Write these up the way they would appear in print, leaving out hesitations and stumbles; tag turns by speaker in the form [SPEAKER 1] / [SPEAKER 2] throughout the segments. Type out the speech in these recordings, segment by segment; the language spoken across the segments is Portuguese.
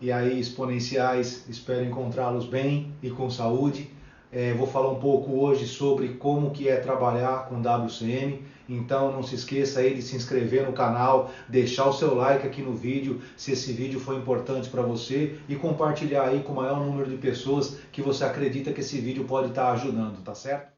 [SPEAKER 1] e aí exponenciais. Espero encontrá-los bem e com saúde. Vou falar um pouco hoje sobre como que é trabalhar com WCM. Então não se esqueça aí de se inscrever no canal, deixar o seu like aqui no vídeo, se esse vídeo foi importante para você, e compartilhar aí com o maior número de pessoas que você acredita que esse vídeo pode estar ajudando, tá certo?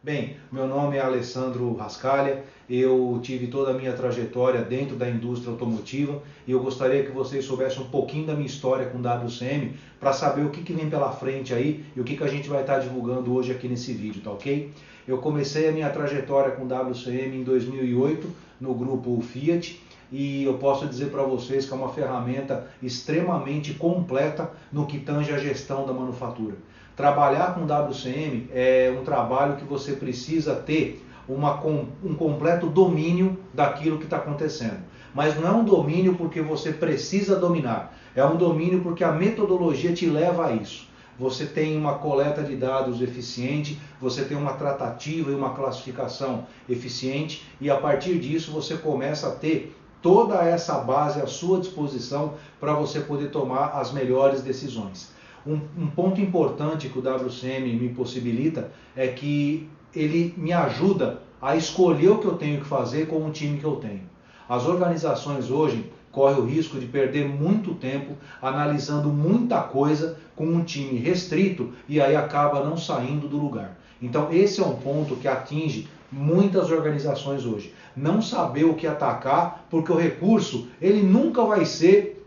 [SPEAKER 1] Bem, meu nome é Alessandro Rascalha, eu tive toda a minha trajetória dentro da indústria automotiva e eu gostaria que vocês soubessem um pouquinho da minha história com WCM para saber o que vem pela frente aí e o que a gente vai estar divulgando hoje aqui nesse vídeo, tá ok? Eu comecei a minha trajetória com WCM em 2008 no grupo Fiat e eu posso dizer para vocês que é uma ferramenta extremamente completa no que tange a gestão da manufatura. Trabalhar com WCM é um trabalho que você precisa ter um completo domínio daquilo que está acontecendo. Mas não é um domínio porque você precisa dominar, é um domínio porque a metodologia te leva a isso. Você tem uma coleta de dados eficiente, você tem uma tratativa e uma classificação eficiente e a partir disso você começa a ter toda essa base à sua disposição para você poder tomar as melhores decisões. Um ponto importante que o WCM me possibilita é que ele me ajuda a escolher o que eu tenho que fazer com o time que eu tenho. As organizações hoje correm o risco de perder muito tempo analisando muita coisa com um time restrito e aí acaba não saindo do lugar. Então esse é um ponto que atinge muitas organizações hoje. Não saber o que atacar porque o recurso ele nunca vai ser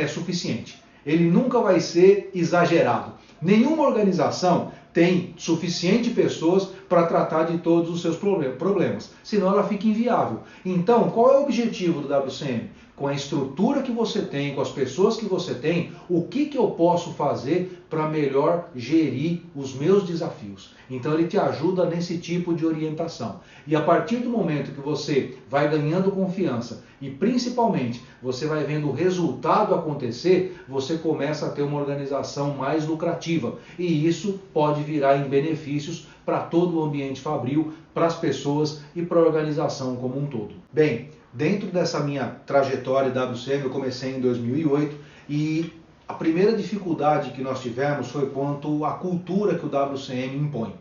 [SPEAKER 1] suficiente. Ele nunca vai ser exagerado. Nenhuma organização tem suficiente pessoas para tratar de todos os seus problemas, senão ela fica inviável. Então, qual é o objetivo do WCM? Com a estrutura que você tem, com as pessoas que você tem, o que eu posso fazer para melhor gerir os meus desafios? Então ele te ajuda nesse tipo de orientação. E a partir do momento que você vai ganhando confiança e principalmente você vai vendo o resultado acontecer, você começa a ter uma organização mais lucrativa. E isso pode virar em benefícios para todo o ambiente fabril, para as pessoas e para a organização como um todo. Bem, dentro dessa minha trajetória WCM, eu comecei em 2008 e a primeira dificuldade que nós tivemos foi quanto à cultura que o WCM impõe.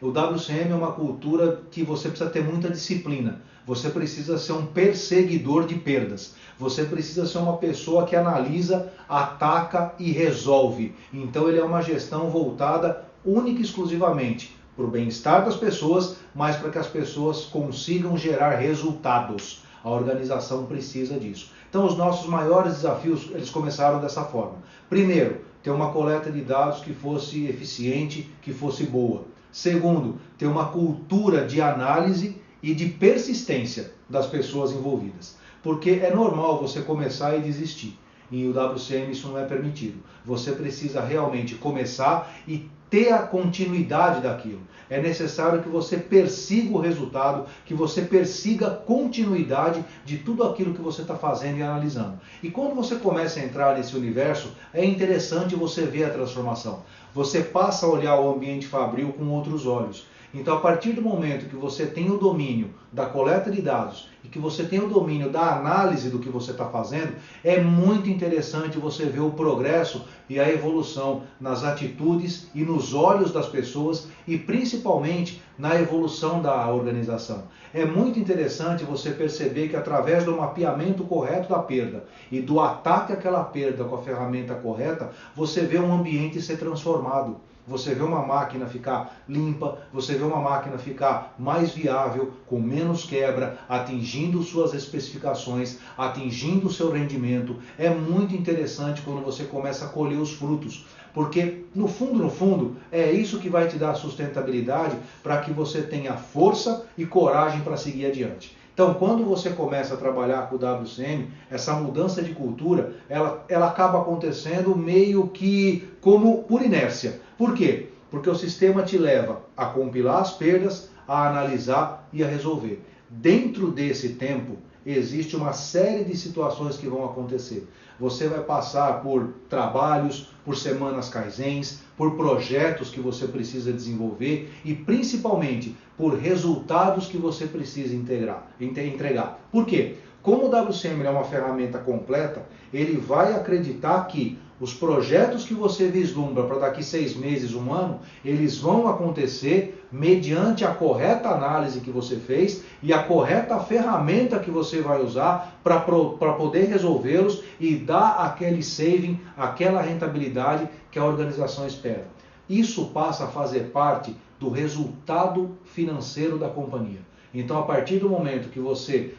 [SPEAKER 1] O WCM é uma cultura que você precisa ter muita disciplina. Você precisa ser um perseguidor de perdas. Você precisa ser uma pessoa que analisa, ataca e resolve. Então ele é uma gestão voltada única e exclusivamente para o bem-estar das pessoas, mas para que as pessoas consigam gerar resultados. A organização precisa disso. Então os nossos maiores desafios, eles começaram dessa forma. Primeiro, ter uma coleta de dados que fosse eficiente, que fosse boa. Segundo, ter uma cultura de análise e de persistência das pessoas envolvidas. Porque é normal você começar e desistir. E o WCM isso não é permitido. Você precisa realmente começar e ter a continuidade daquilo. É necessário que você persiga o resultado, que você persiga a continuidade de tudo aquilo que você está fazendo e analisando. E quando você começa a entrar nesse universo, é interessante você ver a transformação. Você passa a olhar o ambiente fabril com outros olhos. Então, a partir do momento que você tem o domínio da coleta de dados e que você tem o domínio da análise do que você está fazendo, é muito interessante você ver o progresso e a evolução nas atitudes e nos olhos das pessoas e principalmente na evolução da organização. É muito interessante você perceber que através do mapeamento correto da perda e do ataque àquela perda com a ferramenta correta, você vê um ambiente ser transformado. Você vê uma máquina ficar limpa, você vê uma máquina ficar mais viável, com menos quebra, atingindo suas especificações, atingindo o seu rendimento. É muito interessante quando você começa a colher os frutos, porque no fundo, é isso que vai te dar sustentabilidade para que você tenha força e coragem para seguir adiante. Então, quando você começa a trabalhar com o WCM, essa mudança de cultura, ela acaba acontecendo meio que como por inércia. Por quê? Porque o sistema te leva a compilar as perdas, a analisar e a resolver. Dentro desse tempo, existe uma série de situações que vão acontecer. Você vai passar por trabalhos, por semanas kaizens, por projetos que você precisa desenvolver e principalmente por resultados que você precisa entregar. Por quê? Como o WCM é uma ferramenta completa, ele vai acreditar que os projetos que você vislumbra para daqui 6 meses, 1 ano, eles vão acontecer mediante a correta análise que você fez e a correta ferramenta que você vai usar para poder resolvê-los e dar aquele saving, aquela rentabilidade que a organização espera. Isso passa a fazer parte do resultado financeiro da companhia. Então, a partir do momento que você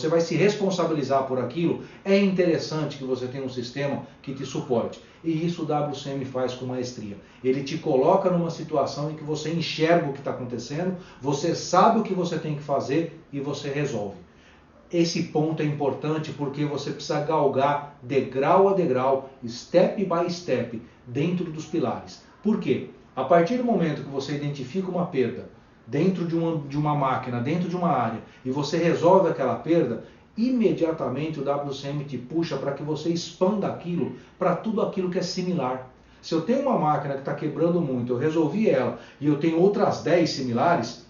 [SPEAKER 1] vai se responsabilizar por aquilo, é interessante que você tenha um sistema que te suporte. E isso o WCM faz com maestria. Ele te coloca numa situação em que você enxerga o que está acontecendo, você sabe o que você tem que fazer e você resolve. Esse ponto é importante porque você precisa galgar degrau a degrau, step by step, dentro dos pilares. Por quê? A partir do momento que você identifica uma perda, dentro de uma máquina, dentro de uma área, e você resolve aquela perda, imediatamente o WCM te puxa para que você expanda aquilo para tudo aquilo que é similar. Se eu tenho uma máquina que está quebrando muito, eu resolvi ela, e eu tenho outras 10 similares,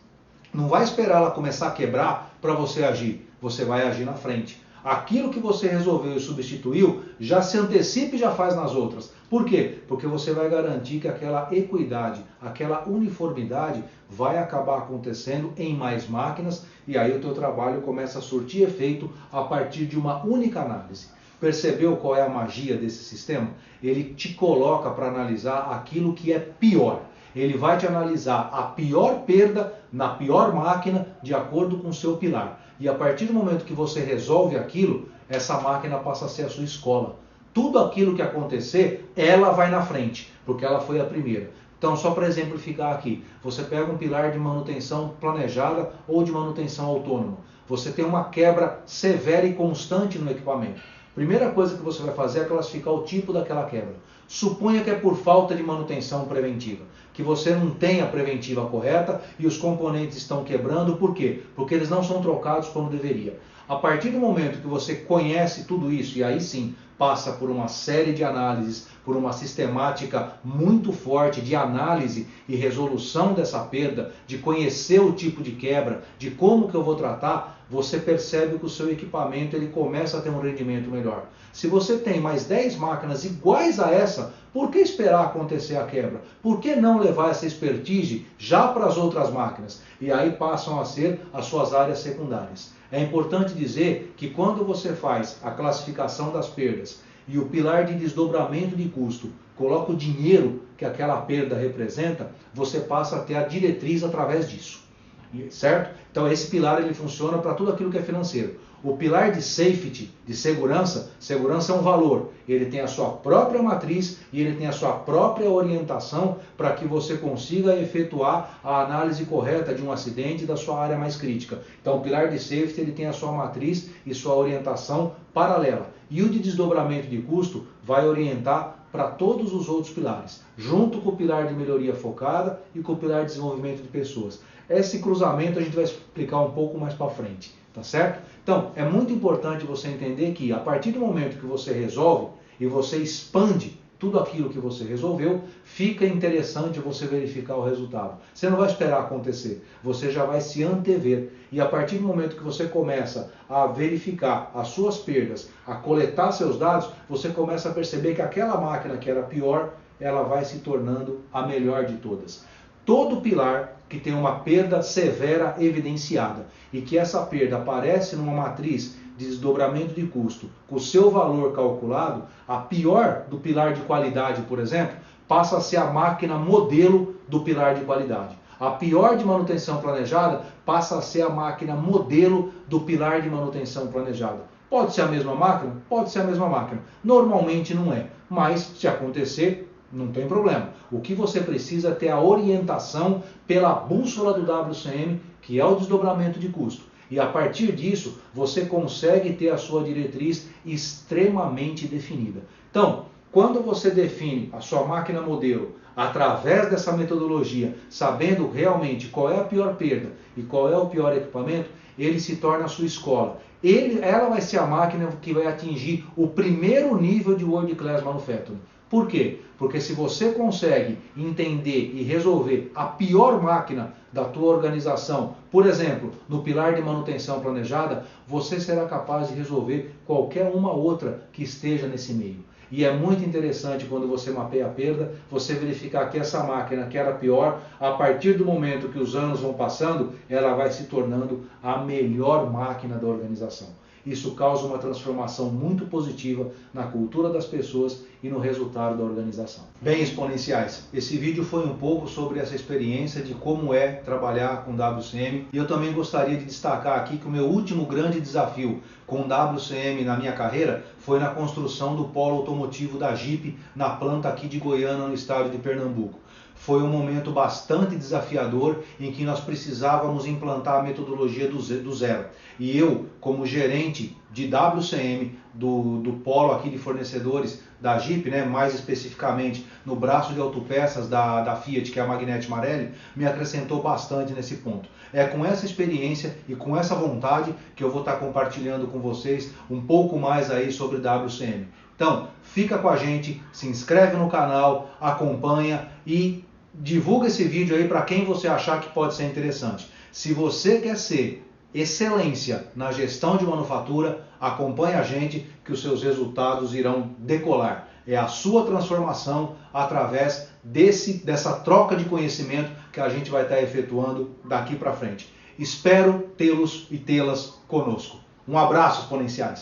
[SPEAKER 1] não vai esperar ela começar a quebrar para você agir, você vai agir na frente. Aquilo que você resolveu e substituiu, já se antecipa e já faz nas outras. Por quê? Porque você vai garantir que aquela equidade, aquela uniformidade vai acabar acontecendo em mais máquinas e aí o teu trabalho começa a surtir efeito a partir de uma única análise. Percebeu qual é a magia desse sistema? Ele te coloca para analisar aquilo que é pior. Ele vai te analisar a pior perda na pior máquina de acordo com o seu pilar. E a partir do momento que você resolve aquilo, essa máquina passa a ser a sua escola. Tudo aquilo que acontecer, ela vai na frente, porque ela foi a primeira. Então, só para exemplificar aqui, você pega um pilar de manutenção planejada ou de manutenção autônoma. Você tem uma quebra severa e constante no equipamento. Primeira coisa que você vai fazer é classificar o tipo daquela quebra. Suponha que é por falta de manutenção preventiva, que você não tem a preventiva correta e os componentes estão quebrando. Por quê? Porque eles não são trocados como deveria. A partir do momento que você conhece tudo isso, e aí sim passa por uma série de análises, por uma sistemática muito forte de análise e resolução dessa perda, de conhecer o tipo de quebra, de como que eu vou tratar, você percebe que o seu equipamento ele começa a ter um rendimento melhor. Se você tem mais 10 máquinas iguais a essa, por que esperar acontecer a quebra? Por que não levar essa expertise já para as outras máquinas? E aí passam a ser as suas áreas secundárias. É importante dizer que quando você faz a classificação das perdas e o pilar de desdobramento de custo coloca o dinheiro que aquela perda representa, você passa a ter a diretriz através disso. Certo? Então esse pilar ele funciona para tudo aquilo que é financeiro. O pilar de safety, de segurança, segurança é um valor. Ele tem a sua própria matriz e ele tem a sua própria orientação para que você consiga efetuar a análise correta de um acidente da sua área mais crítica. Então o pilar de safety ele tem a sua matriz e sua orientação paralela. E o de desdobramento de custo vai orientar para todos os outros pilares, junto com o pilar de melhoria focada e com o pilar de desenvolvimento de pessoas. Esse cruzamento a gente vai explicar um pouco mais para frente, tá certo? Então, é muito importante você entender que a partir do momento que você resolve e você expande tudo aquilo que você resolveu, fica interessante você verificar o resultado. Você não vai esperar acontecer, você já vai se antever. E a partir do momento que você começa a verificar as suas perdas, a coletar seus dados, você começa a perceber que aquela máquina que era pior, ela vai se tornando a melhor de todas. Todo pilar que tem uma perda severa evidenciada e que essa perda aparece numa matriz de desdobramento de custo com o seu valor calculado, a pior do pilar de qualidade, por exemplo, passa a ser a máquina modelo do pilar de qualidade. A pior de manutenção planejada passa a ser a máquina modelo do pilar de manutenção planejada. Pode ser a mesma máquina? Pode ser a mesma máquina. Normalmente não é, mas se acontecer, não tem problema. O que você precisa é ter a orientação pela bússola do WCM, que é o desdobramento de custo. E a partir disso, você consegue ter a sua diretriz extremamente definida. Então, quando você define a sua máquina modelo através dessa metodologia, sabendo realmente qual é a pior perda e qual é o pior equipamento, ele se torna a sua escola. Ela vai ser a máquina que vai atingir o primeiro nível de World Class Manufacturing. Por quê? Porque se você consegue entender e resolver a pior máquina da tua organização, por exemplo, no pilar de manutenção planejada, você será capaz de resolver qualquer uma outra que esteja nesse meio. E é muito interessante quando você mapeia a perda, você verificar que essa máquina que era pior, a partir do momento que os anos vão passando, ela vai se tornando a melhor máquina da organização. Isso causa uma transformação muito positiva na cultura das pessoas e no resultado da organização. Bem, exponenciais, esse vídeo foi um pouco sobre essa experiência de como é trabalhar com WCM. E eu também gostaria de destacar aqui que o meu último grande desafio com WCM na minha carreira foi na construção do polo automotivo da Jeep na planta aqui de Goiânia, no estado de Pernambuco. Foi um momento bastante desafiador em que nós precisávamos implantar a metodologia do zero. E eu, como gerente de WCM do polo aqui de fornecedores da Jeep, mais especificamente no braço de autopeças da Fiat, que é a Magnete Marelli, me acrescentou bastante nesse ponto. É com essa experiência e com essa vontade que eu vou estar compartilhando com vocês um pouco mais aí sobre WCM. Então, fica com a gente, se inscreve no canal, acompanha e divulga esse vídeo aí para quem você achar que pode ser interessante. Se você quer ser excelência na gestão de manufatura, acompanhe a gente que os seus resultados irão decolar. É a sua transformação através dessa troca de conhecimento que a gente vai estar efetuando daqui para frente. Espero tê-los e tê-las conosco. Um abraço, exponenciais!